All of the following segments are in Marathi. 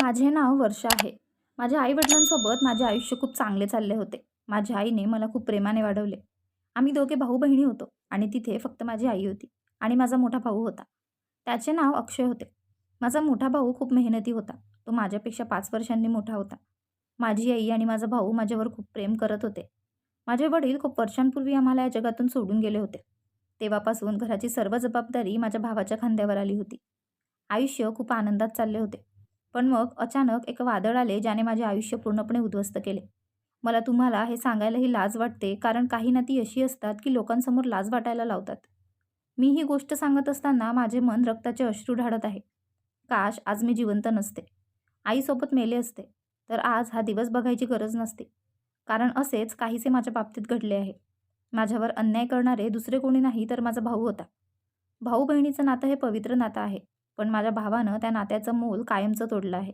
माझे नाव वर्षा आहे. माझ्या आई-वडिलांसोबत माझे आयुष्य खूप चांगले चालले होते. माझ्या आईने मला खूप प्रेमाने वाढवले. आम्ही दोघे भाऊ-बहिणी होतो आणि तिथे फक्त माझी आई होती आणि माझा मोठा भाऊ होता. त्याचे नाव अक्षय होते. माझा मोठा भाऊ खूप मेहनती होता. तो माझ्यापेक्षा 5 वर्षांनी मोठा होता. माझी आई आणि माझा भाऊ माझ्यावर खूप प्रेम करत होते. माझे वडील खूप वर्षांपूर्वी आम्हाला या जगातून सोडून गेले होते. तेव्हापासून घराची सर्व जबाबदारी माझ्या भावाच्या खांद्यावर आली होती. आयुष्य खूप आनंदात चालले होते. पण मग अचानक एक वादळ आले ज्याने माझे आयुष्य पूर्णपणे उद्ध्वस्त केले. मला तुम्हाला हे सांगायलाही लाज वाटते कारण काही नाती अशी असतात की लोकांसमोर लाज वाटायला लावतात. मी ही गोष्ट सांगत असताना माझे मन रक्ताचे अश्रू ढाळत आहे. काश आज मी जिवंत नसते. आईसोबत मेले असते. तर आज हा दिवस बघायची गरज नसती. कारण असेच काहीसे माझ्या बाबतीत घडले आहे. माझ्यावर अन्याय करणारे दुसरे कोणी नाही तर माझा भाऊ होता. भाऊ-बहिणीचं नातं हे पवित्र नातं आहे. पण माझ्या भावानं त्या नात्याचं मोल कायमचं तोडलं आहे.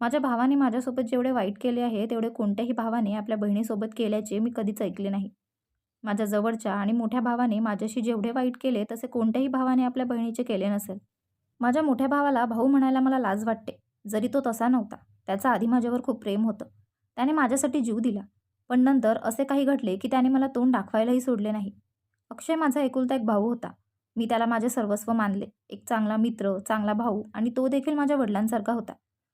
माझ्या भावाने माझ्यासोबत जेवढे वाईट केले आहे, तेवढे कोणत्याही भावाने आपल्या बहिणीसोबत केल्याचे मी कधीच ऐकले नाही. माझ्या जवळच्या आणि मोठ्या भावाने माझ्याशी जेवढे वाईट केले, तसे कोणत्याही भावाने आपल्या बहिणीचे केले नसेल. माझ्या मोठ्या भावाला भाऊ म्हणायला मला लाज वाटते. जरी तो तसा नव्हता. त्याचं आधी माझ्यावर खूप प्रेम होतं. त्याने माझ्यासाठी जीव दिला. पण नंतर असे काही घडले, की त्याने मला तोंड दाखवायलाही सोडले नाही. अक्षय माझा एकुलता एक भाऊ होता. मी त्याला माझे सर्वस्व मानले. एक चांगला मित्र, चांगला भाऊ आणि तो देखील माझ्या वडिलांसारखा होता.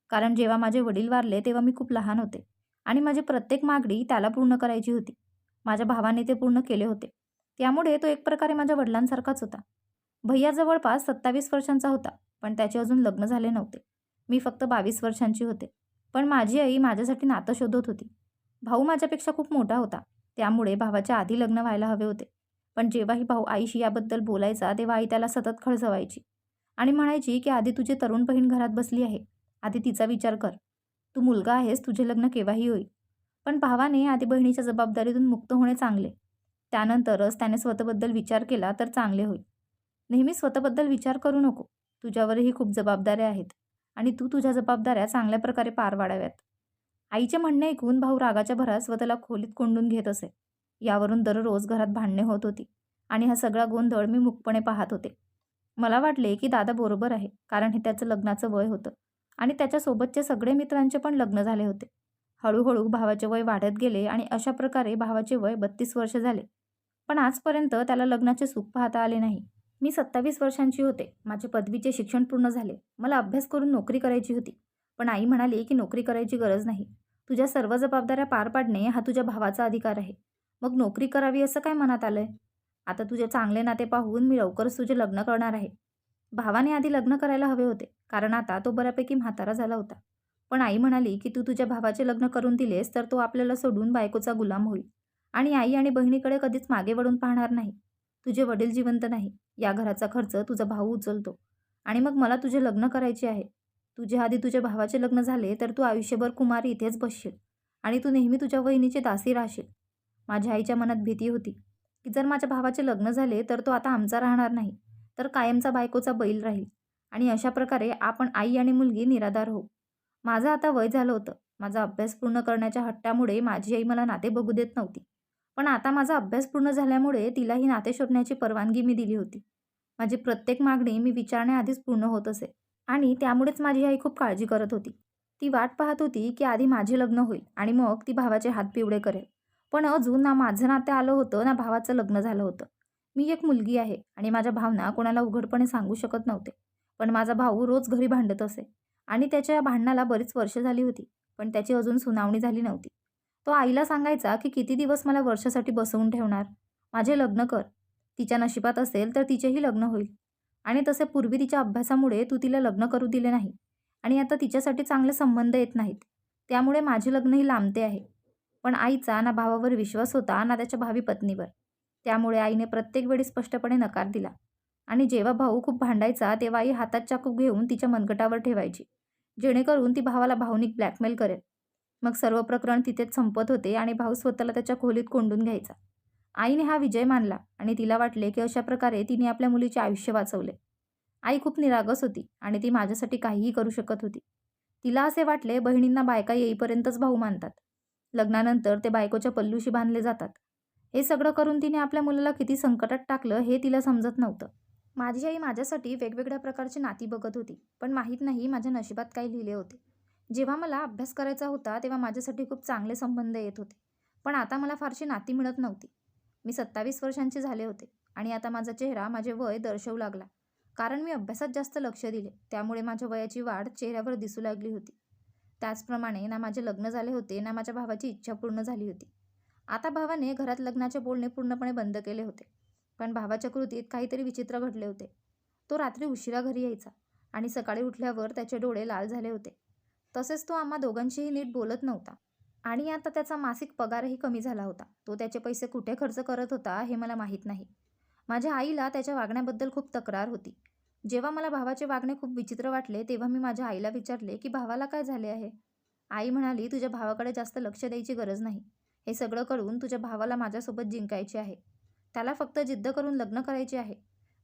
कारण जेव्हा माझे वडील वारले तेव्हा मी खूप लहान होते आणि माझी प्रत्येक मागणी त्याला पूर्ण करायची होती. माझ्या भावाने ते पूर्ण केले होते. त्यामुळे तो एक प्रकारे माझ्या वडिलांसारखाच होता. भैय्या जवळपास 27 वर्षांचा होता, पण त्याचे अजून लग्न झाले नव्हते. मी फक्त 22 वर्षांची होते. पण माझी आई माझ्यासाठी नातं शोधत होती. भाऊ माझ्यापेक्षा खूप मोठा होता. त्यामुळे भावाच्या आधी लग्न व्हायला हवे होते. पण जेव्हाही भाऊ आईशी याबद्दल बोलायचा तेव्हा आई त्याला सतत खळसवायची आणि म्हणायची की आधी तुझी तरुण बहीण घरात बसली आहे. आधी तिचा विचार कर. तू मुलगा आहेस, तुझे लग्न केव्हाही होईल. पण भावाने आधी बहिणीच्या जबाबदारीतून मुक्त होणे चांगले. त्यानंतरच त्याने स्वतःबद्दल विचार केला तर चांगले होईल. नेहमी स्वतःबद्दल विचार करू नको. तुझ्यावरही खूप जबाबदाऱ्या आहेत आणि तू तुझ्या जबाबदाऱ्या चांगल्या प्रकारे पार पाडाव्यात. आईचे म्हणणे ऐकून भाऊ रागाच्या भरात स्वतःला खोलीत कोंडून घेत असे. यावरून दररोज घरात भांडणे होत होती आणि हा सगळा गोंधळ मी मूकपणे पाहत होते. मला वाटले की दादा बरोबर आहे कारण हे त्याचं लग्नाचं वय होतं आणि त्याच्यासोबतचे सगळे मित्रांचे पण लग्न झाले होते. हळूहळू भावाचे वय वाढत गेले आणि अशा प्रकारे भावाचे वय 32 वर्ष झाले. पण आजपर्यंत त्याला लग्नाचे सुख पाहता आले नाही. मी 27 वर्षांची होते. माझे पदवीचे शिक्षण पूर्ण झाले. मला अभ्यास करून नोकरी करायची होती. पण आई म्हणाली की नोकरी करायची गरज नाही. तुझ्या सर्व जबाबदाऱ्या पार पाडणे हा तुझ्या भावाचा अधिकार आहे. मग नोकरी करावी असं काय मनात आलंय? आता तुझे चांगले नाते पाहून मी लवकरच तुझे लग्न करणार आहे. भावाने आधी लग्न करायला हवे होते कारण आता तो बऱ्यापैकी म्हातारा झाला होता. पण आई म्हणाली की तू तुझ्या भावाचे लग्न करून दिलेस तर तो आपल्याला सोडून बायकोचा गुलाम होईल आणि आई आणि बहिणीकडे कधीच मागे वळून पाहणार नाही. तुझे वडील जिवंत नाही. या घराचा खर्च तुझा भाऊ उचलतो आणि मग मला तुझे लग्न करायचे आहे. तुझ्या आधी तुझ्या भावाचे लग्न झाले तर तू आयुष्यभर कुमारी इथेच बसशील आणि तू नेहमी तुझ्या वहिनीची दासी राहशील. माझ्या आईच्या मनात भीती होती की जर माझ्या भावाचे लग्न झाले तर तो आता आमचा राहणार नाही, तर कायमचा बायकोचा बैल राहील आणि अशा प्रकारे आपण आई आणि मुलगी निराधार होऊ. माझं आता वय झालं होतं. माझा अभ्यास पूर्ण करण्याच्या हट्टामुळे माझी आई मला नाते बघू देत नव्हती. पण आता माझा अभ्यास पूर्ण झाल्यामुळे तिलाही नाते शोधण्याची परवानगी मी दिली होती. माझी प्रत्येक मागणी मी विचारण्याआधीच पूर्ण होत असे आणि त्यामुळेच माझी आई खूप काळजी करत होती. ती वाट पाहत होती की आधी माझे लग्न होईल आणि मग ती भावाचे हात पिवळे करेल. पण अजून ना माझं नाते आलं होतं ना भावाचं लग्न झालं होतं. मी एक मुलगी आहे आणि माझ्या भावना कोणाला उघडपणे सांगू शकत नव्हते. पण माझा भाऊ रोज घरी भांडत असे आणि त्याच्या या भांडणाला बरीच वर्ष झाली होती. पण त्याची अजून सुनावणी झाली नव्हती. तो आईला सांगायचा की किती दिवस मला वर्षासाठी बसवून ठेवणार. माझे लग्न कर. तिच्या नशिबात असेल तर तिचेही लग्न होईल. आणि तसे पूर्वी तिच्या अभ्यासामुळे तू तिला लग्न करू दिले नाही आणि आता तिच्यासाठी चांगले संबंध येत नाहीत. त्यामुळे माझे लग्नही लांबते आहे. पण आईचा ना भावावर विश्वास होता ना त्याच्या भावी पत्नीवर. त्यामुळे आईने प्रत्येक वेळी स्पष्टपणे नकार दिला आणि जेव्हा भाऊ खूप भांडायचा तेव्हा आई हातात चाकू घेऊन तिच्या मनगटावर ठेवायची, जेणेकरून ती भावाला भावनिक ब्लॅकमेल करेल. मग सर्व प्रकरण तिथेच संपत होते आणि भाऊ स्वतःला त्याच्या खोलीत कोंडून घ्यायचा. आईने हा विजय मानला आणि तिला वाटले की अशा प्रकारे तिने आपल्या मुलीचे आयुष्य वाचवले. आई खूप निरागस होती आणि ती माझ्यासाठी काहीही करू शकत होती. तिला असे वाटले बहिणींना बायका येईपर्यंतच भाऊ मानतात. लग्नानंतर ते बायकोच्या पल्लूशी बांधले जातात. हे सगळं करून तिने आपल्या मुलाला किती संकटात टाकलं हे तिला समजत नव्हतं. माझी आई माझ्यासाठी वेगवेगळ्या प्रकारची नाती बघत होती, पण माहीत नाही माझ्या नशिबात काय लिहिले होते. जेव्हा मला अभ्यास करायचा होता तेव्हा माझ्यासाठी खूप चांगले संबंध येत होते. पण आता मला फारशी नाती मिळत नव्हती. मी 27 वर्षांचे झाले होते आणि आता माझा चेहरा माझे वय दर्शवू लागला. कारण मी अभ्यासात जास्त लक्ष दिले. त्यामुळे माझ्या वयाची वाढ चेहऱ्यावर दिसू लागली होती. त्याचप्रमाणे ना माझे लग्न झाले होते ना माझ्या भावाची इच्छा पूर्ण झाली होती. आता भावाने घरात लग्नाचे बोलणे पूर्णपणे बंद केले होते. पण भावाच्या कृतीत काहीतरी विचित्र घडले होते. तो रात्री उशिरा घरी यायचा आणि सकाळी उठल्यावर त्याचे डोळे लाल झाले होते. तसेच तो आम्हा दोघांशीही नीट बोलत नव्हता. आणि आता त्याचा मासिक पगारही कमी झाला होता. तो त्याचे पैसे कुठे खर्च करत होता हे मला माहीत नाही. माझ्या आईला त्याच्या वागण्याबद्दल खूप तक्रार होती. जेव्हा मला भावाचे वागणे खूप विचित्र वाटले तेव्हा मी माझ्या आईला विचारले की भावाला काय झाले आहे. आई म्हणाली, तुझ्या भावाकडे जास्त लक्ष द्यायची गरज नाही. हे सगळं करून तुझ्या भावाला माझ्यासोबत जिंकायचे आहे. त्याला फक्त जिद्द करून लग्न करायचे आहे.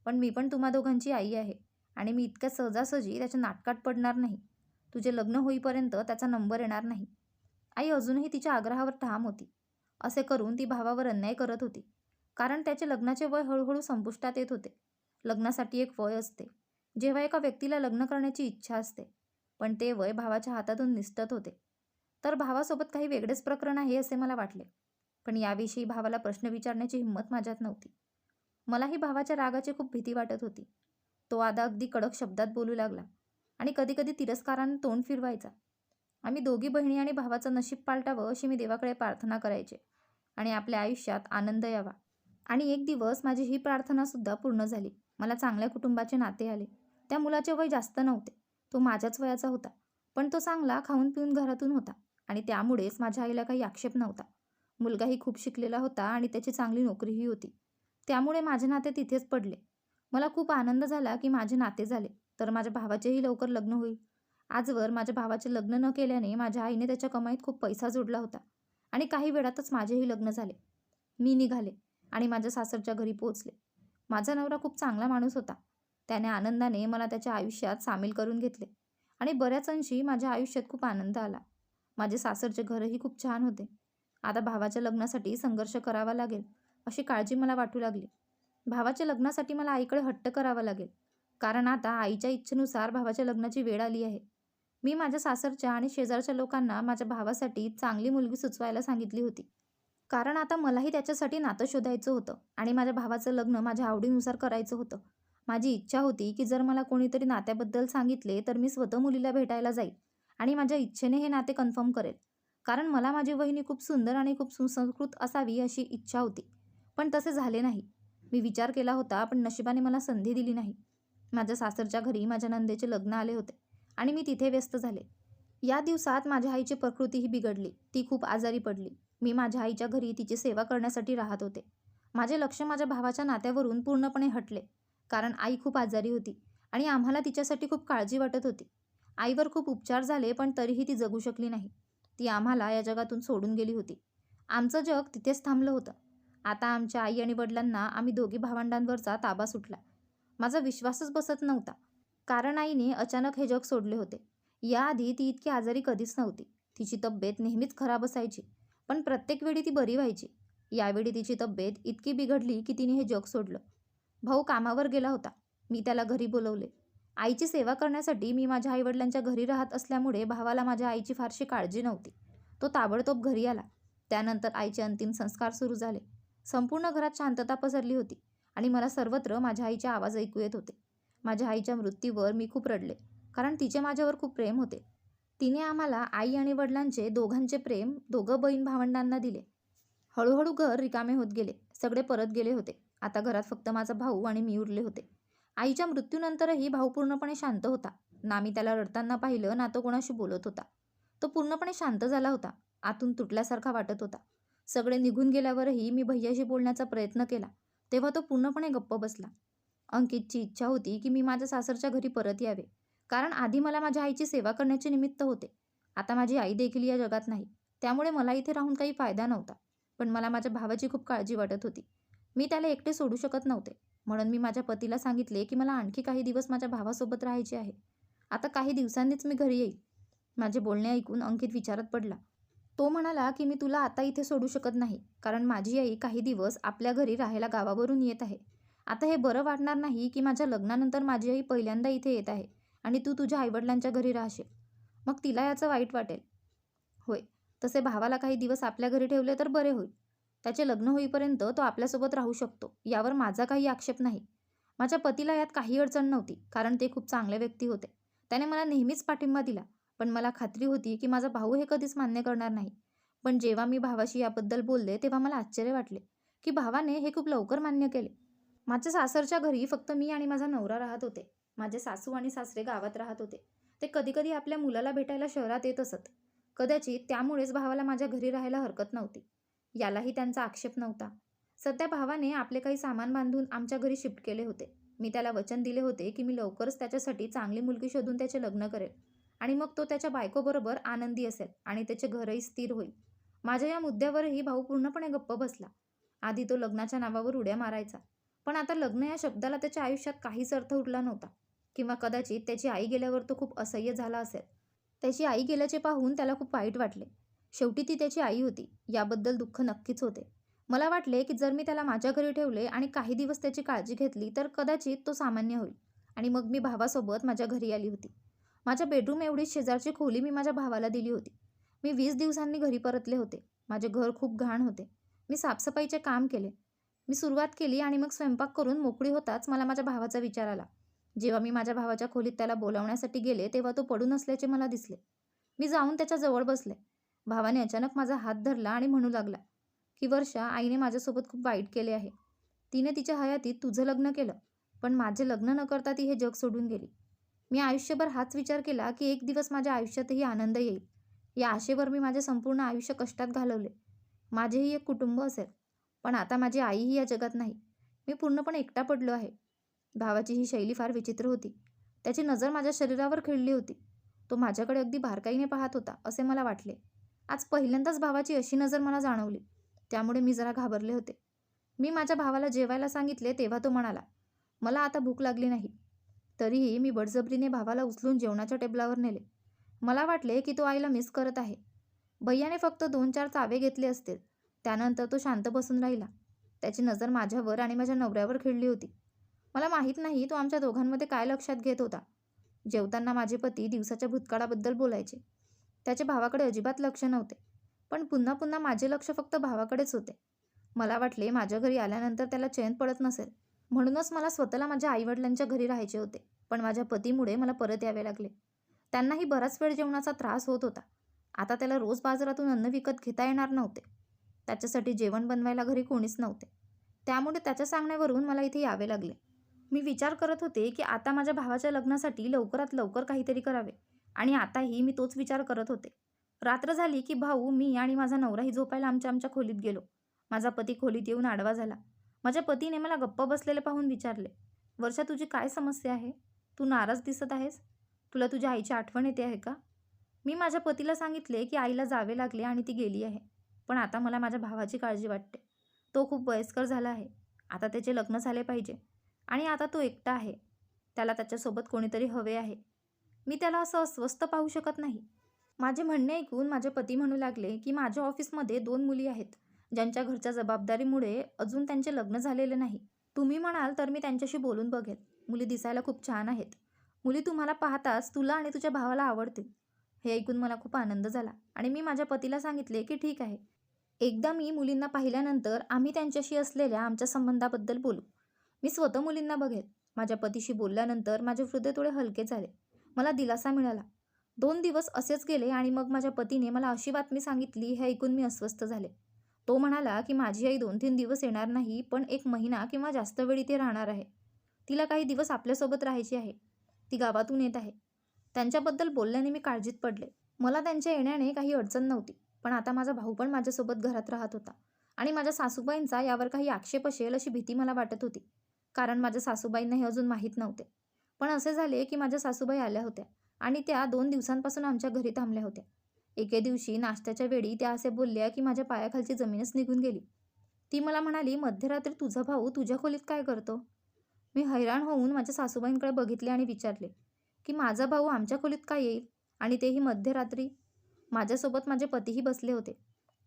पण मी पण तुम्हा दोघांची आई आहे आणि मी इतक्या सहजासहजी त्याच्या नाटकात पडणार नाही. तुझे लग्न होईपर्यंत त्याचा नंबर येणार नाही. आई अजूनही तिच्या आग्रहावर ठाम होती. असे करून ती भावावर अन्याय करत होती. कारण त्याचे लग्नाचे वय हळूहळू संपुष्टात येत होते. लग्नासाठी एक वय असते जेव्हा एका व्यक्तीला लग्न करण्याची इच्छा असते. पण ते वय भावाच्या हातातून निसटत होते. तर भावासोबत काही वेगळेच प्रकरण आहे असे मला वाटले. पण याविषयी भावाला प्रश्न विचारण्याची हिंमत माझ्यात नव्हती. मलाही भावाच्या रागाची खूप भीती वाटत होती. तो आता अगदी कडक शब्दात बोलू लागला आणि कधीकधी तिरस्काराने तोंड फिरवायचा. आम्ही दोघी बहिणी आणि भावाचं नशीब पालटावं अशी मी देवाकडे प्रार्थना करायचे आणि आपल्या आयुष्यात आनंद यावा. आणि एक दिवस माझी ही प्रार्थनासुद्धा पूर्ण झाली. मला चांगल्या कुटुंबाचे नाते आले. त्या मुलाचे वय जास्त नव्हते. तो माझ्याच वयाचा होता. पण तो चांगला खाऊन पिऊन घरातून होता आणि त्यामुळेच माझ्या आईला काही आक्षेप नव्हता. मुलगाही खूप शिकलेला होता आणि त्याची चांगली नोकरीही होती. त्यामुळे माझे नाते तिथेच पडले. मला खूप आनंद झाला की माझे नाते झाले तर माझ्या भावाचेही लवकर लग्न होईल. आजवर माझ्या भावाचे लग्न न केल्याने माझ्या आईने त्याच्या कमाईत खूप पैसा जोडला होता आणि काही वेळातच माझेही लग्न झाले. मी निघाले आणि माझ्या सासरच्या घरी पोहोचले. माझा नवरा खूप चांगला माणूस होता. त्याने आनंदाने मला त्याच्या आयुष्यात सामील करून घेतले आणि बऱ्याच अंशी माझ्या आयुष्यात खूप आनंद आला. माझे सासरचे घरही खूप छान होते. आता भावाच्या लग्नासाठी संघर्ष करावा लागेल अशी काळजी मला वाटू लागली. भावाच्या लग्नासाठी मला आईकडे हट्ट करावा लागेल. कारण आता आईच्या इच्छेनुसार भावाच्या लग्नाची वेळ आली आहे. मी माझ्या सासरच्या आणि शेजारच्या लोकांना माझ्या भावासाठी चांगली मुलगी सुचवायला सांगितली होती. कारण आता मलाही त्याच्यासाठी नातं शोधायचं होतं आणि माझ्या भावाचं लग्न माझ्या आवडीनुसार करायचं होतं. माझी इच्छा होती की जर मला कोणीतरी नात्याबद्दल सांगितले तर मी स्वतः मुलीला भेटायला जाईल आणि माझ्या इच्छेने हे नाते कन्फर्म करेल. कारण मला माझी वहिनी खूप सुंदर आणि खूप सुसंस्कृत असावी अशी इच्छा होती. पण तसे झाले नाही. मी विचार केला होता पण नशिबाने मला संधी दिली नाही. माझ्या सासरच्या घरी माझ्या नंदेचे लग्न आले होते आणि मी तिथे व्यस्त झाले. या दिवसात माझ्या आईची प्रकृतीही बिघडली. ती खूप आजारी पडली. मी माझ्या आईच्या घरी तिची सेवा करण्यासाठी राहत होते. माझे लक्ष माझ्या भावाच्या नात्यावरून पूर्णपणे हटले. कारण आई खूप आजारी होती आणि आम्हाला तिच्यासाठी खूप काळजी वाटत होती. आईवर खूप उपचार झाले पण तरीही ती जगू शकली नाही. ती आम्हाला या जगातून सोडून गेली होती. आमचं जग तिथेच थांबलं होतं. आता आमच्या आई आणि वडिलांना आम्ही दोघी भावंडांवरचा ताबा सुटला. माझा विश्वासच बसत नव्हता. कारण आईने अचानक हे जग सोडले होते. याआधी ती इतकी आजारी कधीच नव्हती. तिची तब्येत नेहमीच खराब असायची. पण प्रत्येक वेळी ती बरी व्हायची. यावेळी तिची तब्येत इतकी बिघडली की तिने हे जग सोडलं. भाऊ कामावर गेला होता. मी त्याला घरी बोलवले. आईची सेवा करण्यासाठी मी माझ्या आईवडिलांच्या घरी राहत असल्यामुळे भावाला माझ्या आईची फारशी काळजी नव्हती. तो ताबडतोब घरी आला. त्यानंतर आईचे अंतिम संस्कार सुरू झाले. संपूर्ण घरात शांतता पसरली होती आणि मला सर्वत्र माझ्या आईचे आवाज ऐकू येत होते. माझ्या आईच्या मृत्यूवर मी खूप रडले. कारण तिचे माझ्यावर खूप प्रेम होते. तिने आम्हाला आई आणि वडिलांचे दोघांचे प्रेम दोघं बहीण भावंडांना दिले. हळूहळू घर रिकामे होत गेले. सगळे परत गेले होते. आता घरात फक्त माझा भाऊ आणि मी उरले होते. आईच्या मृत्यूनंतरही भाऊ पूर्णपणे शांत होता. ना मी त्याला रडताना पाहिलं ना तो कोणाशी बोलत होता. तो पूर्णपणे शांत झाला होता. आतून तुटल्यासारखा वाटत होता. सगळे निघून गेल्यावरही मी भैयाशी बोलण्याचा प्रयत्न केला तेव्हा तो पूर्णपणे गप्प बसला. अंकितची इच्छा होती की मी माझ्या सासरच्या घरी परत यावे. कारण आधी मला माझ्या आईची सेवा करण्याचे निमित्त होते. आता माझी आई देखील या जगात नाही. त्यामुळे मला इथे राहून काही फायदा नव्हता. पण मला माझ्या भावाची खूप काळजी वाटत होती. मी त्याला एकटे सोडू शकत नव्हते. म्हणून मी माझ्या पतीला सांगितले की मला आणखी काही दिवस माझ्या भावासोबत राहायचे आहे. आता काही दिवसांनीच मी घरी येईल. माझे बोलणे ऐकून अंकित विचारात पडला. तो म्हणाला की मी तुला आता इथे सोडू शकत नाही. कारण माझी आई काही दिवस आपल्या घरी राहायला गावावरून येत आहे. आता हे बरं वाटणार नाही की माझ्या लग्नानंतर माझी आई पहिल्यांदा इथे येत आहे आणि तू तुझ्या आईवडिलांच्या घरी राहशील. मग तिला याचं वाईट वाटेल. होय, तसे भावाला काही दिवस आपल्या घरी ठेवले तर बरे होईल. त्याचे लग्न होईपर्यंत तो आपल्यासोबत राहू शकतो, यावर माझा काही आक्षेप नाही. माझ्या पतीला यात काही अडचण नव्हती, कारण ते खूप चांगले व्यक्ती होते. त्याने मला नेहमीच पाठिंबा दिला. पण मला खात्री होती की माझा भाऊ हे कधीच मान्य करणार नाही. पण जेव्हा मी भावाशी याबद्दल बोलले तेव्हा मला आश्चर्य वाटले की भावाने हे खूप लवकर मान्य केले. माझ्या सासरच्या घरी फक्त मी आणि माझा नवरा राहत होते. माझे सासू आणि सासरे गावात राहत होते. ते कधीकधी आपल्या मुलाला भेटायला शहरात येत असत. कदाचित त्यामुळेच भावाला माझ्या घरी राहायला हरकत नव्हती. यालाही त्यांचा आक्षेप नव्हता. सध्या भावाने आपले काही सामान बांधून आमच्या घरी शिफ्ट केले होते. मी त्याला वचन दिले होते की मी लवकरच त्याच्यासाठी चांगली मुलगी शोधून त्याचे लग्न करेल आणि मग तो त्याच्या बायकोबरोबर आनंदी असेल आणि त्याचे घरही स्थिर होईल. माझ्या या मुद्द्यावरही भाऊ पूर्णपणे गप्प बसला. आधी तो लग्नाच्या नावावर उड्या मारायचा, पण आता लग्न या शब्दाला त्याच्या आयुष्यात काहीच अर्थ उरला नव्हता. किंवा कदाचित त्याची आई गेल्यावर तो खूप असह्य झाला असेल. त्याची आई गेल्याचे पाहून त्याला खूप वाईट वाटले. शेवटी ती त्याची आई होती, याबद्दल दुःख नक्कीच होते. मला वाटले की जर मी त्याला माझ्या घरी ठेवले आणि काही दिवस त्याची काळजी घेतली तर कदाचित तो सामान्य होईल. आणि मग मी भावासोबत माझ्या घरी आली होती. माझ्या बेडरूम एवढी शेजारची खोली मी माझ्या भावाला दिली होती. मी 20 दिवसांनी घरी परतले होते. माझे घर खूप घाण होते. मी साफसफाईचे काम केले. मी सुरुवात केली आणि मग स्वयंपाक करून मोकळी होताच मला माझ्या भावाचा विचार आला. जेव्हा मी माझ्या भावाच्या खोलीत त्याला बोलावण्यासाठी गेले तेव्हा तो पडून असल्याचे मला दिसले. मी जाऊन त्याच्या जवळ बसले. भावाने अचानक माझा हात धरला आणि म्हणू लागला की वर्षा, आईने माझ्यासोबत खूप वाईट केले आहे. तिने तिच्या हयातीत तुझं लग्न केलं, पण माझे लग्न न करता ती हे जग सोडून गेली. मी आयुष्यभर हाच विचार केला की एक दिवस माझ्या आयुष्यातही आनंद येईल. या आशेवर मी माझे संपूर्ण आयुष्य कष्टात घालवले. माझेही एक कुटुंब असेल, पण आता माझी आईही या जगात नाही. मी पूर्णपणे एकटा पडलो आहे. भावाची ही शैली फार विचित्र होती. त्याची नजर माझ्या शरीरावर खिळली होती. तो माझ्याकडे अगदी बारकाईने पाहत होता असे मला वाटले. आज पहिल्यांदाच भावाची अशी नजर मला जाणवली. त्यामुळे मी जरा घाबरले होते. मी माझ्या भावाला जेवायला सांगितले तेव्हा तो म्हणाला, मला आता भूक लागली नाही. तरीही मी बळजबरीने भावाला उचलून जेवणाच्या टेबलावर नेले. मला वाटले की तो आईला मिस करत आहे. भैयाने फक्त 2-4 चावे घेतले असतील. त्यानंतर तो शांत बसून राहिला. त्याची नजर माझ्यावर आणि माझ्या नवऱ्यावर खिळली होती. मला माहीत नाही तो आमच्या दोघांमध्ये काय लक्षात घेत होता. जेवताना माझे पती दिवसाच्या भूतकाळाबद्दल बोलायचे. त्याचे भावाकडे अजिबात लक्ष नव्हते. पण पुन्हा पुन्हा माझे लक्ष फक्त भावाकडेच होते. मला वाटले माझ्या घरी आल्यानंतर त्याला चैन पडत नसेल. म्हणूनच मला स्वतःला माझ्या आईवडिलांच्या घरी राहायचे होते. पण माझ्या पतीमुळे मला परत यावे लागले. त्यांनाही बराच वेळ जेवणाचा त्रास होत होता. आता त्याला रोज बाजारातून अन्न विकत घेता येणार नव्हते. त्याच्यासाठी जेवण बनवायला घरी कोणीच नव्हते. त्यामुळे त्याच्या सांगण्यावरून मला इथे यावे लागले. मी विचार करत होते की आता माझ्या भावाच्या लग्नासाठी लवकरात लवकर काहीतरी करावे. आणि आताही मी तोच विचार करत होते. रात्र झाली की भाऊ, मी आणि माझा नवराही झोपायला आमच्या आमच्या खोलीत गेलो. माझा पती खोलीत येऊन आडवा झाला. माझ्या पतीने मला गप्प बसलेले पाहून विचारले, वर्षा, तुझी काय समस्या आहे? तू नाराज दिसत आहेस. तुला तुझ्या आईची आठवण येते आहे का? मी माझ्या पतीला सांगितले की आईला जावे लागले आणि ती गेली आहे. पण आता मला माझ्या भावाची काळजी वाटते. तो खूप वयस्कर झाला आहे. आता त्याचे लग्न झाले पाहिजे. आणि आता तो एकटा आहे. त्याला त्याच्यासोबत कोणीतरी हवे आहे. मी त्याला असं अस्वस्थ पाहू शकत नाही. माझे म्हणणे ऐकून माझे पती म्हणू लागले की माझ्या ऑफिसमध्ये 2 मुली आहेत, ज्यांच्या घरच्या जबाबदारीमुळे अजून त्यांचे लग्न झालेले नाही. तुम्ही म्हणाल तर मी त्यांच्याशी बोलून बघेन. मुली दिसायला खूप छान आहेत. मुली तुम्हाला पाहताच तुला आणि तुझ्या भावाला आवडतील. हे ऐकून मला खूप आनंद झाला आणि मी माझ्या पतीला सांगितले की ठीक आहे. एकदा मी मुलींना पाहिल्यानंतर आम्ही त्यांच्याशी असलेल्या आमच्या संबंधाबद्दल बोलू. मी स्वतः मुलींना बघेल. माझ्या पतीशी बोलल्यानंतर माझे हृदय थोडे हलके झाले. मला दिलासा मिळाला. 2 दिवस असेच गेले आणि मग माझ्या पतीने मला अशी बातमी सांगितली. हे ऐकून मी अस्वस्थ झाले. तो म्हणाला की माझी आई 2-3 दिवस येणार नाही, पण 1 महिना किंवा जास्त वेळ इथे राहणार आहे. तिला काही दिवस आपल्यासोबत राहायची आहे. ती गावातून येत आहे. त्यांच्याबद्दल बोलल्याने मी काळजीत पडले. मला त्यांच्या येण्याने काही अडचण नव्हती. पण आता माझा भाऊ पण माझ्यासोबत घरात राहत होता आणि माझ्या सासूबाईंचा यावर काही आक्षेप असेल अशी भीती मला वाटत होती. कारण माझ्या सासूबाईंना हे अजून माहीत नव्हते. पण असे झाले की माझ्या सासूबाई आल्या होत्या आणि त्या 2 दिवसांपासून आमच्या घरी थांबल्या होत्या. एके दिवशी नाश्त्याच्या वेळी त्या असे बोलल्या की माझ्या पायाखालची जमीनच निघून गेली. ती मला म्हणाली, मध्यरात्री तुझा भाऊ तुझ्या खोलीत काय करतो? मी हैराण होऊन माझ्या सासूबाईंकडे बघितले आणि विचारले की माझा भाऊ आमच्या खोलीत काय येईल, आणि तेही मध्यरात्री? माझ्यासोबत माझे पतीही बसले होते.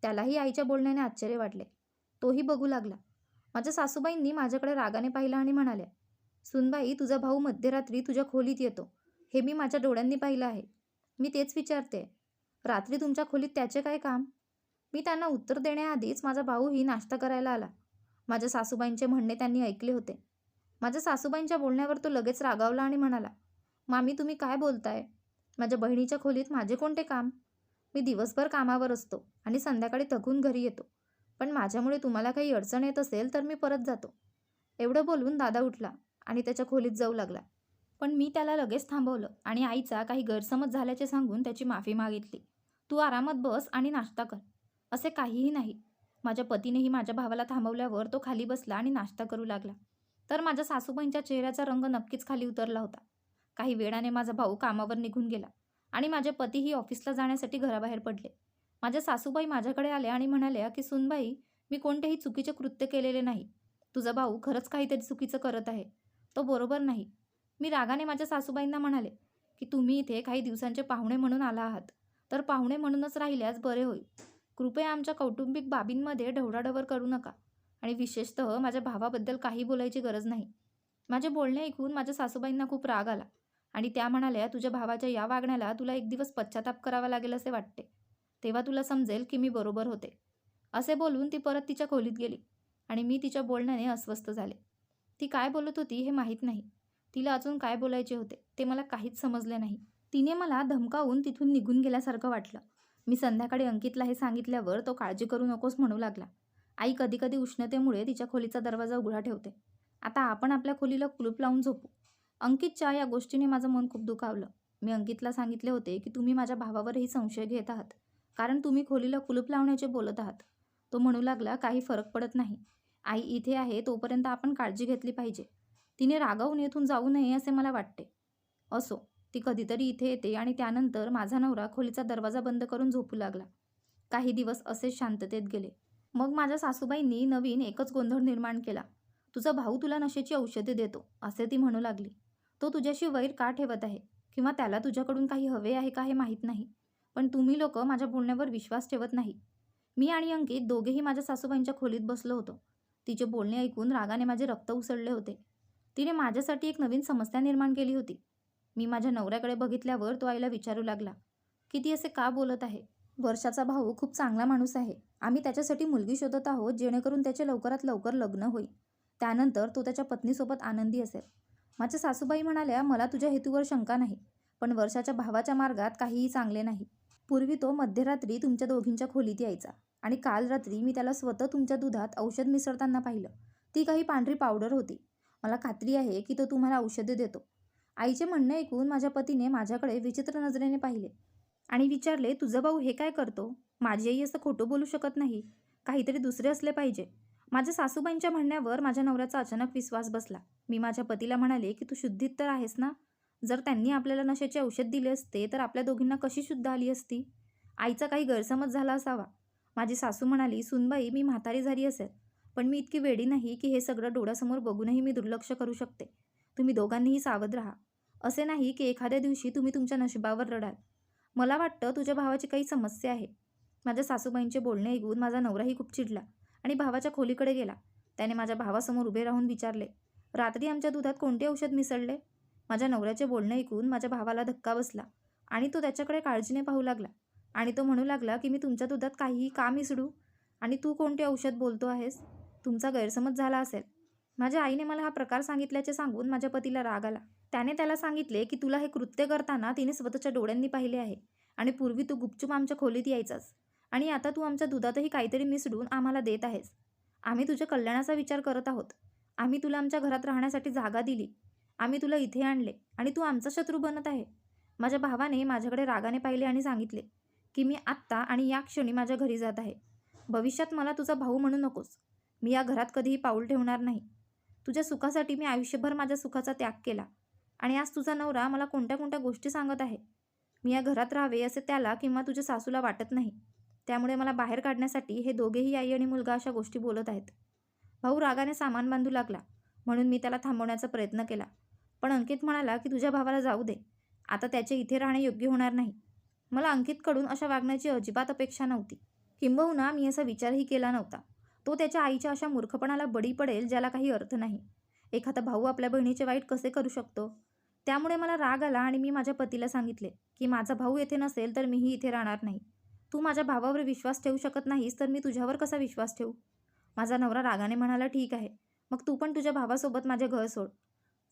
त्यालाही आईच्या बोलण्याने आश्चर्य वाटले. तोही बघू लागला. माझ्या सासूबाईंनी माझ्याकडे रागाने पाहिलं आणि म्हणाल्या, सुनबाई, तुझा भाऊ मध्यरात्री तुझ्या खोलीत येतो. हे मी माझ्या डोळ्यांनी पाहिलं आहे. मी तेच विचारते. रात्री तुमच्या खोलीत त्याचे काय काम? मी त्यांना उत्तर देण्याआधीच माझा भाऊही नाश्ता करायला आला. माझ्या सासूबाईंचे म्हणणे त्यांनी ऐकले होते. माझ्या सासूबाईंच्या बोलण्यावर तो लगेच रागावला आणि म्हणाला, मामी तुम्ही काय बोलताय? माझ्या बहिणीच्या खोलीत माझे कोणते काम? मी दिवसभर कामावर असतो आणि संध्याकाळी थकून घरी येतो. पण माझ्यामुळे तुम्हाला काही अडचण येत असेल तर मी परत जातो. एवढं बोलून दादा उठला आणि त्याच्या खोलीत जाऊ लागला. पण मी त्याला लगेच थांबवलं आणि आईचा काही गैरसमज झाल्याचे सांगून त्याची माफी मागितली. तू आरामात बस आणि नाश्ता कर. असे काहीही नाही. माझ्या पतीनेही माझ्या भावाला थांबवल्यावर तो खाली बसला आणि नाश्ता करू लागला. तर माझ्या सासूबाईंच्या चेहऱ्याचा रंग नक्कीच खाली उतरला होता. काही वेळाने माझा भाऊ कामावर निघून गेला आणि माझे पतीही ऑफिसला जाण्यासाठी घराबाहेर पडले. माझ्या सासूबाई माझ्याकडे आल्या आणि म्हणाल्या की सुनबाई, मी कोणतेही चुकीचे कृत्य केलेले नाही. तुझा भाऊ खरंच काहीतरी चुकीचं करत आहे. तो बरोबर नाही. मी रागाने माझ्या सासूबाईंना म्हणाले की तुम्ही इथे काही दिवसांचे पाहुणे म्हणून आला आहात, तर पाहुणे म्हणूनच राहिल्यास बरे होईल. कृपया आमच्या कौटुंबिक बाबींमध्ये ढवळाढवळ करू नका आणि विशेषतः माझ्या भावाबद्दल काही बोलायची गरज नाही. माझे बोलणे ऐकून माझ्या सासूबाईंना खूप राग आला आणि त्या म्हणाल्या, तुझ्या भावाच्या या वागण्याला तुला एक दिवस पश्चाताप करावा लागेल असे वाटते. तेव्हा तुला समजेल की मी बरोबर होते. असे बोलून ती परत तिच्या खोलीत गेली आणि मी तिच्या बोलण्याने अस्वस्थ झाले. ती काय बोलत होती हे माहीत नाही. तिला अजून काय बोलायचे होते ते मला काहीच समजले नाही. तिने मला धमकावून तिथून निघून गेल्यासारखं वाटलं. मी संध्याकाळी अंकितला हे सांगितल्यावर तो काळजी करू नकोस म्हणू लागला. आई कधीकधी उष्णतेमुळे तिच्या खोलीचा दरवाजा उघडा ठेवते. आता आपण आपल्या खोलीला कुलूप लावून झोपू. अंकितच्या या गोष्टीने माझं मन खूप दुखावलं. मी अंकितला सांगितले होते की तुम्ही माझ्या भावावरही संशय घेत आहात, कारण तुम्ही खोलीला कुलूप लावण्याचे बोलत आहात. तो म्हणू लागला, काही फरक पडत नाही. आई इथे आहे तोपर्यंत आपण काळजी घेतली पाहिजे. तिने रागावून येथून जाऊ नये असे मला वाटते. असो, ती कधीतरी इथे येते आणि त्यानंतर माझा नवरा खोलीचा दरवाजा बंद करून झोपू लागला. काही दिवस असेच शांततेत गेले. मग माझ्या सासूबाईंनी नवीन एकच गोंधळ निर्माण केला. तुझा भाऊ तुला नशेची औषधे देतो असे ती म्हणू लागली. तो तुझ्याशी वैर का ठेवत आहे किंवा त्याला तुझ्याकडून काही हवे आहे का हे माहीत नाही, पण तुम्ही लोक माझ्या बोलण्यावर विश्वास ठेवत नाही. मी आणि अंकित दोघेही माझ्या सासूबाईंच्या खोलीत बसलो होतो. तिचे बोलणे ऐकून रागाने माझे रक्त उसळले होते. तिने माझ्यासाठी एक नवीन समस्या निर्माण केली होती. मी माझ्या नवऱ्याकडे बघितल्यावर तो आईला विचारू लागला की ती असे का बोलत आहे. वर्षाचा भाऊ खूप चांगला माणूस आहे. आम्ही त्याच्यासाठी मुलगी शोधत आहोत जेणेकरून त्याचे लवकरात लवकर लग्न होईल. त्यानंतर तो त्याच्या पत्नीसोबत आनंदी असेल. माझ्या सासूबाई म्हणाल्या, मला तुझ्या हेतूवर शंका नाही, पण वर्षाच्या भावाच्या मार्गात काहीही चांगले नाही. पूर्वी तो मध्यरात्री तुमच्या दोघींच्या खोलीत यायचा आणि काल रात्री मी त्याला स्वतः तुमच्या दुधात औषध मिसळताना पाहिलं. ती काही पांढरी पावडर होती. मला खात्री आहे की तो तुम्हाला औषधे देतो. आईचे म्हणणे ऐकून माझ्या पतीने माझ्याकडे विचित्र नजरेने पाहिले आणि विचारले, तुझा भाऊ हे काय करतो? माझी आई असं खोटं बोलू शकत नाही. काहीतरी दुसरे असले पाहिजे. माझ्या सासूबाईंच्या म्हणण्यावर माझ्या नवऱ्याचा अचानक विश्वास बसला. मी माझ्या पतीला म्हणाले की तू शुद्धीत तर आहेस ना? जर त्यांनी आपल्याला नशेचे औषध दिले असते तर आपल्या दोघींना कशी शुद्ध आली असती? आईचा काही गैरसमज झाला असावा. माझी सासू म्हणाली, सुनबाई, मी म्हातारी झाली असेल, पण मी इतकी वेडी नाही की हे सगळं डोळ्यासमोर बघूनही मी दुर्लक्ष करू शकते. तुम्ही दोघांनीही सावध राहा. असे नाही की एखाद्या दिवशी तुम्ही तुमच्या नशिबावर रडाल. मला वाटतं तुझ्या भावाची काही समस्या आहे. माझ्या सासूबाईंचे बोलणे ऐकून माझा नवराही खूप चिडला आणि भावाच्या खोलीकडे गेला. त्याने माझ्या भावासमोर उभे राहून विचारले, रात्री आमच्या दुधात कोणते औषध मिसळले? माझ्या नवऱ्याचे बोलणे ऐकून माझ्या भावाला धक्का बसला आणि तो त्याच्याकडे काळजीने पाहू लागला आणि तो म्हणू लागला की मी तुमच्या दुधात काहीही का मिसळू आणि तू कोणते औषध बोलतो आहेस? तुमचा गैरसमज झाला असेल. माझ्या आईने मला हा प्रकार सांगितल्याचे सांगून माझ्या पतीला राग आला. त्याने त्याला सांगितले की तुला हे कृत्य करताना तिने स्वतःच्या डोळ्यांनी पाहिले आहे आणि पूर्वी तू गुपचूप आमच्या खोलीत यायचास आणि आता तू आमच्या दुधातही काहीतरी मिसळून आम्हाला देत आहेस. आम्ही तुझ्या कल्याणाचा विचार करत आहोत. आम्ही तुला आमच्या घरात राहण्यासाठी जागा दिली. आम्ही तुला इथे आणले आणि तू आमचा शत्रू बनत आहे. माझ्या भावाने माझ्याकडे रागाने पाहिले आणि सांगितले की मी आत्ता आणि या क्षणी माझ्या घरी जात आहे. भविष्यात मला तुझा भाऊ म्हणू नकोस. मी या घरात कधीही पाऊल ठेवणार नाही. तुझ्या सुखासाठी मी आयुष्यभर माझ्या सुखाचा त्याग केला आणि आज तुझा नवरा मला कोणत्या कोणत्या गोष्टी सांगत आहे. मी या घरात राहावे असे त्याला किंवा तुझ्या सासूला वाटत नाही. त्यामुळे मला बाहेर काढण्यासाठी हे दोघेही आई आणि मुलगा अशा गोष्टी बोलत आहेत. भाऊ रागाने सामान बांधू लागला म्हणून मी त्याला थांबवण्याचा प्रयत्न केला. पण अंकित म्हणाला की तुझ्या भावाला जाऊ दे. आता त्याचे इथे राहणे योग्य होणार नाही. मला अंकितकडून अशा वागण्याची अजिबात अपेक्षा नव्हती. किंबहुना मी असा विचारही केला नव्हता. तो त्याच्या आईच्या अशा मूर्खपणाला बळी पडेल ज्याला काही अर्थ नाही. एखादा भाऊ आपल्या बहिणीचे वाईट कसे करू शकतो? त्यामुळे मला राग आला आणि मी माझ्या पतीला सांगितले की माझा भाऊ येथे नसेल तर मीही इथे राहणार नाही. तू माझ्या भावावर विश्वास ठेवू शकत नाहीस तर मी तुझ्यावर कसा विश्वास ठेवू? माझा नवरा रागाने म्हणाला, ठीक आहे, मग तू पण तुझ्या भावासोबत माझे घर सोड.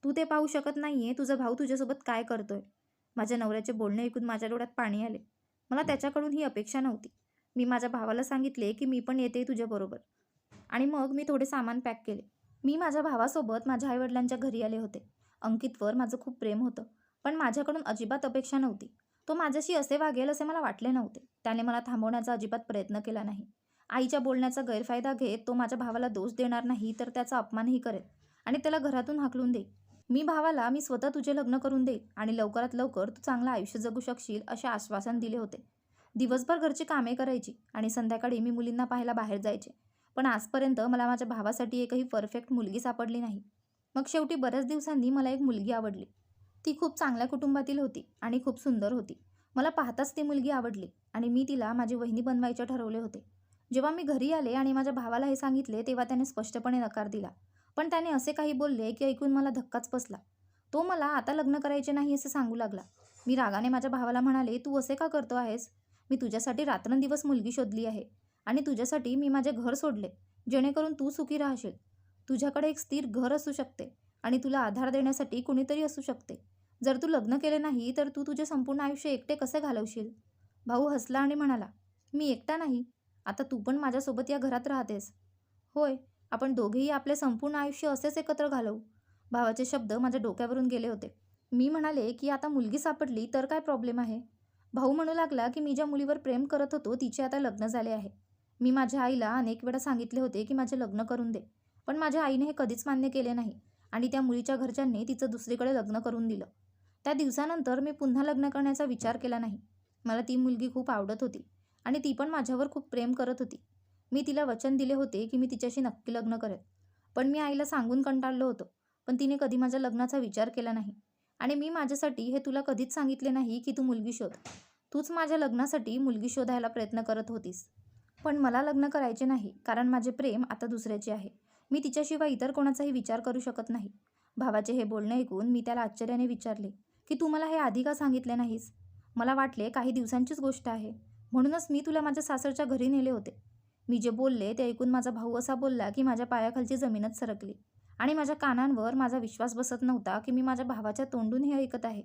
तू ते पाहू शकत नाहीये तुझा भाऊ तुझ्यासोबत काय करतोय. माझ्या नवऱ्याचे बोलणे ऐकून माझ्या डोळ्यात पाणी आले. मला त्याच्याकडून ही अपेक्षा नव्हती. मी माझ्या भावाला सांगितले की मी पण येते तुझ्याबरोबर. आणि मग मी थोडे सामान पॅक केले. मी माझ्या भावासोबत माझ्या आईवडिलांच्या घरी आले होते. अंकितवर माझं खूप प्रेम होतं, पण माझ्याकडून अजिबात अपेक्षा नव्हती. तो माझ्याशी असे वागेल असे मला वाटले नव्हते. त्याने मला थांबवण्याचा अजिबात प्रयत्न केला नाही. आईच्या बोलण्याचा गैरफायदा घेत तो माझ्या भावाला दोष देणार नाही तर त्याचा अपमानही करेल आणि त्याला घरातून हाकलून देईल. मी स्वतः तुझे लग्न करून देईल आणि लवकरात लवकर तू चांगलं आयुष्य जगू शकशील असे आश्वासन दिले होते. दिवसभर घरची कामे करायची आणि संध्याकाळी मी मुलींना पाहायला बाहेर जायचे. पण आजपर्यंत मला माझ्या भावासाठी एकही परफेक्ट मुलगी सापडली नाही. मग शेवटी बऱ्याच दिवसांनी मला एक मुलगी आवडली. ती खूप चांगल्या कुटुंबातील होती आणि खूप सुंदर होती. मला पाहताच ती मुलगी आवडली आणि मी तिला माझी वहिनी बनवायचे ठरवले होते. जेव्हा मी घरी आले आणि माझ्या भावाला हे सांगितले तेव्हा त्याने स्पष्टपणे नकार दिला. पण त्याने असे काही बोलले की ऐकून मला धक्काच बसला. तो मला आता लग्न करायचे नाही असे सांगू लागला. मी रागाने माझ्या भावाला म्हणाले, तू असे का करतो आहेस? मी तुझ्यासाठी रात्रंदिवस मुलगी शोधली आहे आणि तुझ्यासाठी मी माझे घर सोडले जेणेकरून तू सुखी राहशील. तुझ्याकडे एक स्थिर घर असू शकते आणि तुला आधार देण्यासाठी कुणीतरी असू शकते. जर तू लग्न केले नाही तर तू तुझे संपूर्ण आयुष्य एकटे कसे घालवशील? भाऊ हसला आणि म्हणाला, मी एकटा नाही. आता तू पण माझ्यासोबत या घरात राहतेस. होय, आपण दोघेही आपले संपूर्ण आयुष्य असेच एकत्र घालवू. भावाचे शब्द माझ्या डोक्यावरून गेले होते. मी म्हणाले की आता मुलगी सापडली तर काय प्रॉब्लेम आहे? भाऊ म्हणू लागला की मी ज्या मुलीवर प्रेम करत होतो तिचे आता लग्न झाले आहे. मी माझ्या आईला अनेक वेळा सांगितले होते की माझे लग्न करून दे, पण माझ्या आईने हे कधीच मान्य केले नाही आणि त्या मुलीच्या घरच्यांनी तिचं दुसरीकडे लग्न करून दिलं. त्या दिवसानंतर मी पुन्हा लग्न करण्याचा विचार केला नाही. मला ती मुलगी खूप आवडत होती आणि ती पण माझ्यावर खूप प्रेम करत होती. मी तिला वचन दिले होते की मी तिच्याशी नक्की लग्न करेन. पण मी आईला सांगून कंटाळलो होतो, पण तिने कधी माझ्या लग्नाचा विचार केला नाही. आणि मी माझ्यासाठी हे तुला कधीच सांगितले नाही की तू मुलगी शोध. तूच माझ्या लग्नासाठी मुलगी शोधायला प्रयत्न करत होतीस. पण मला लग्न करायचे नाही कारण माझे प्रेम आता दुसऱ्याचे आहे. मी तिच्याशिवाय इतर कोणाचाही विचार करू शकत नाही. भावाचे हे बोलणे ऐकून मी त्याला आश्चर्याने विचारले की तू मला हे आधी का सांगितले नाहीस? मला वाटले काही दिवसांचीच गोष्ट आहे, म्हणूनच मी तुला माझ्या सासरच्या घरी नेले होते. मी जे बोलले ते ऐकून माझा भाऊ असा बोलला की माझ्या पायाखालची जमीनच सरकली आणि माझ्या कानांवर माझा विश्वास बसत नव्हता की मी माझ्या भावाच्या तोंडून हे ऐकत आहे.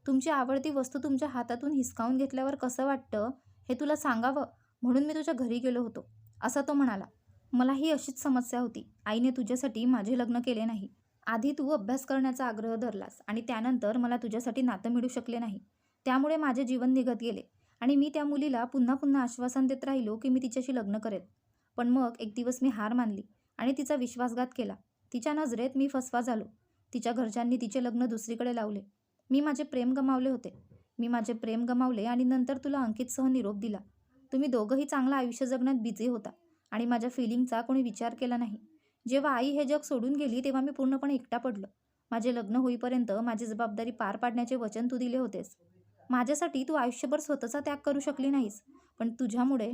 तुमची आवडती वस्तू तुमच्या हातातून हिसकावून घेतल्यावर कसं वाटतं हे तुला सांगावं म्हणून मी तुझ्या घरी गेलो होतो, असा तो म्हणाला. मलाही अशीच समस्या होती. आईने तुझ्यासाठी माझे लग्न केले नाही. आधी तू अभ्यास करण्याचा आग्रह धरलास आणि त्यानंतर मला तुझ्यासाठी नातं मिळू शकले नाही. त्यामुळे माझे जीवन निघत गेले आणि मी त्या मुलीला पुन्हा पुन्हा आश्वासन देत राहिलो की मी तिच्याशी लग्न करेन. पण मग एक दिवस मी हार मानली आणि तिचा विश्वासघात केला. तिच्या नजरेत मी फसवा झालो. तिच्या घरच्यांनी तिचे लग्न दुसरीकडे लावले. मी माझे प्रेम गमावले आणि नंतर तुला अंकितसह निरोप दिला. तुम्ही दोघंही चांगलं आयुष्य जगण्यात बिझी होता आणि माझ्या फिलिंगचा कोणी विचार केला नाही. जेव्हा आई हे जग सोडून गेली तेव्हा मी पूर्णपणे एकटा पडलो. माझे लग्न होईपर्यंत माझी जबाबदारी पार पाडण्याचे वचन तू दिले होतेस. माझ्यासाठी तू आयुष्यभर स्वतःचा त्याग करू शकली नाहीस, पण तुझ्यामुळे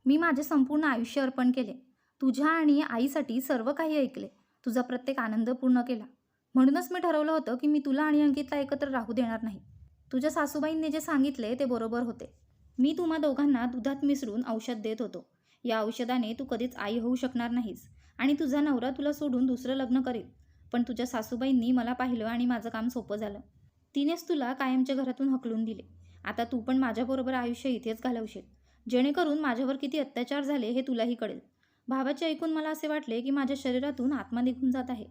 मी माझे संपूर्ण आयुष्य अर्पण केले. तुझ्या आणि आईसाठी सर्व काही ऐकले. तुझा प्रत्येक आनंद पूर्ण केला. म्हणूनच मी ठरवलं होतं की मी तुला आणि अंकितला एकत्र राहू देणार नाही. तुझ्या सासूबाईंनी जे सांगितले ते बरोबर होते. मी तुम्हा दोघांना दुधात मिसळून औषध देत होतो. या औषधाने तू कधीच आई होऊ शकणार नाहीस आणि तुझा नवरा तुला सोडून दुसरं लग्न करेल. पण तुझ्या सासूबाईंनी मला पाहिलं आणि माझं काम सोपं झालं. तिनेच तुला कायमच्या घरातून हकलून दिले. आता तू पण माझ्याबरोबर आयुष्य इथेच घालवशील, जेणेकरून माझ्यावर किती अत्याचार झाले हे तुलाही कळेल. भावाचे ऐकून मला असे वाटले की माझ्या शरीरातून आत्मा निघून जात आहे.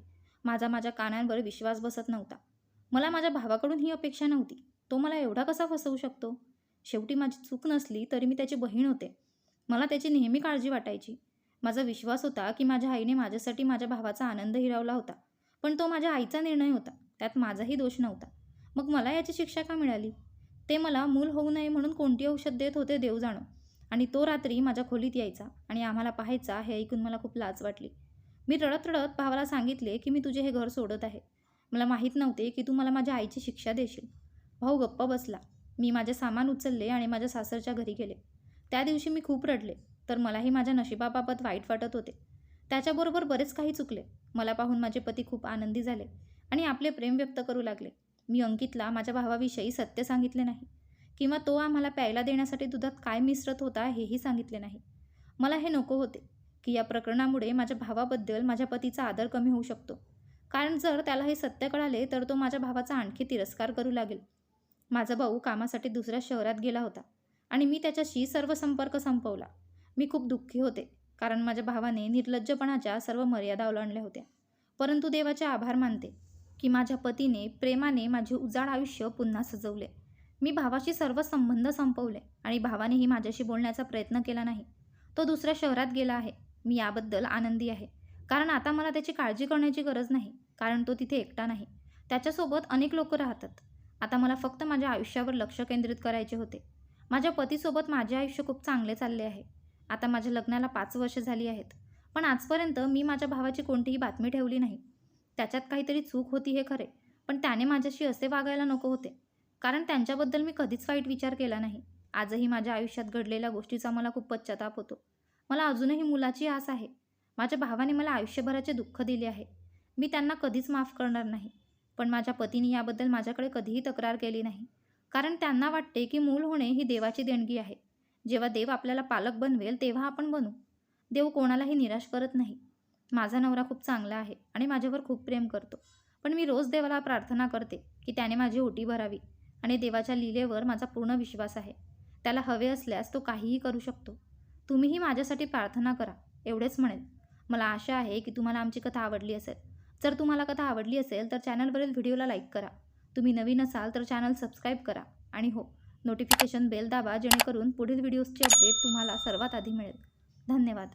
माझ्या कानांवर विश्वास बसत नव्हता. मला माझ्या भावाकडून ही अपेक्षा नव्हती. तो मला एवढा कसा फसवू शकतो? शेवटी माझी चूक नसली तरी मी त्याची बहीण होते. मला त्याची नेहमी काळजी वाटायची. माझा विश्वास होता की माझ्या आईने माझ्यासाठी माझ्या भावाचा आनंद हिरावला होता. पण तो माझ्या आईचा निर्णय होता, त्यात माझाही दोष नव्हता. मग मला याची शिक्षा का मिळाली? ते मला मूल होऊ नये म्हणून कोणती औषध देत होते देव जाणो. आणि तो रात्री माझ्या खोलीत यायचा आणि आम्हाला पाहायचा हे ऐकून मला खूप लाज वाटली. मी रडत रडत भावाला सांगितले की मी तुझे हे घर सोडत आहे. मला माहीत नव्हते की तू मला माझ्या आईची शिक्षा देशील. भाऊ गप्प बसला. मी माझे सामान उचलले आणि माझ्या सासरच्या घरी गेले. त्या दिवशी मी खूप रडले, तर मलाही माझ्या नशिबाबाबत वाईट वाटत होते. त्याच्याबरोबर बरेच काही चुकले. मला पाहून माझे पती खूप आनंदी झाले आणि आपले प्रेम व्यक्त करू लागले. मी अंकितला माझ्या भावाविषयी सत्य सांगितले नाही किंवा तो आम्हाला प्यायला देण्यासाठी दुधात काय मिसळत होता हेही सांगितले नाही. मला हे नको होते की या प्रकरणामुळे माझ्या भावाबद्दल माझ्या पतीचा आदर कमी होऊ शकतो. कारण जर त्याला हे सत्य कळाले तर तो माझ्या भावाचा आणखी तिरस्कार करू लागेल. माझा भाऊ कामासाठी दुसऱ्या शहरात गेला होता आणि मी त्याच्याशी सर्व संपर्क संपवला. मी खूप दुःखी होते कारण माझ्या भावाने निर्लज्जपणाच्या सर्व मर्यादा ओलांडल्या होत्या. परंतु देवाचे आभार मानते की माझ्या पतीने प्रेमाने माझे उजाड आयुष्य पुन्हा सजवले. मी भावाशी सर्व संबंध संपवले आणि भावानेही माझ्याशी बोलण्याचा प्रयत्न केला नाही. तो दुसऱ्या शहरात गेला आहे. मी याबद्दल आनंदी आहे कारण आता मला त्याची काळजी करण्याची गरज नाही, कारण तो तिथे एकटा नाही. त्याच्यासोबत अनेक लोक राहतात. आता मला फक्त माझ्या आयुष्यावर लक्ष केंद्रित करायचे होते. माझ्या पतीसोबत माझे आयुष्य खूप चांगले चालले आहे. आता माझ्या लग्नाला 5 वर्ष झाली आहेत. पण आजपर्यंत मी माझ्या भावाची कोणतीही बातमी ठेवली नाही. त्याच्यात काहीतरी चूक होती हे खरे, पण त्याने माझ्याशी असे वागायला नको होते, कारण त्यांच्याबद्दल मी कधीच वाईट विचार केला नाही. आजही माझ्या आयुष्यात घडलेल्या गोष्टीचा मला खूप पश्चाताप होतो. मला अजूनही मुलाची आस आहे. माझ्या भावाने मला आयुष्यभराचे दुःख दिले आहे. मी त्यांना कधीच माफ करणार नाही. पण माझ्या पतीने याबद्दल माझ्याकडे कधीही तक्रार केली नाही, कारण त्यांना वाटते की मूल होणे ही देवाची देणगी आहे. जेव्हा देव आपल्याला पालक बनवेल तेव्हा आपण बनू. देव कोणालाही निराश करत नाही. माझा नवरा खूप चांगला आहे आणि माझ्यावर खूप प्रेम करतो. पण मी रोज देवाला प्रार्थना करते की त्याने माझी ओटी भरावी आणि देवाच्या लीलेवर माझा पूर्ण विश्वास आहे. त्याला हवे असल्यास तो काहीही करू शकतो. तुम्हीही माझ्यासाठी प्रार्थना करा, एवढेच म्हणेल. मला आशा आहे की तुम्हाला आमची कथा आवडली असेल. जर तुम्हाला कथा आवडली असेल तर चॅनलवरील व्हिडिओला लाईक करा. तुम्ही नवीन असाल तर चॅनल सबस्क्राईब करा आणि हो, नोटिफिकेशन बेल दाबा जेणेकरून पुढील व्हिडिओजची अपडेट तुम्हाला सर्वात आधी मिळेल. धन्यवाद.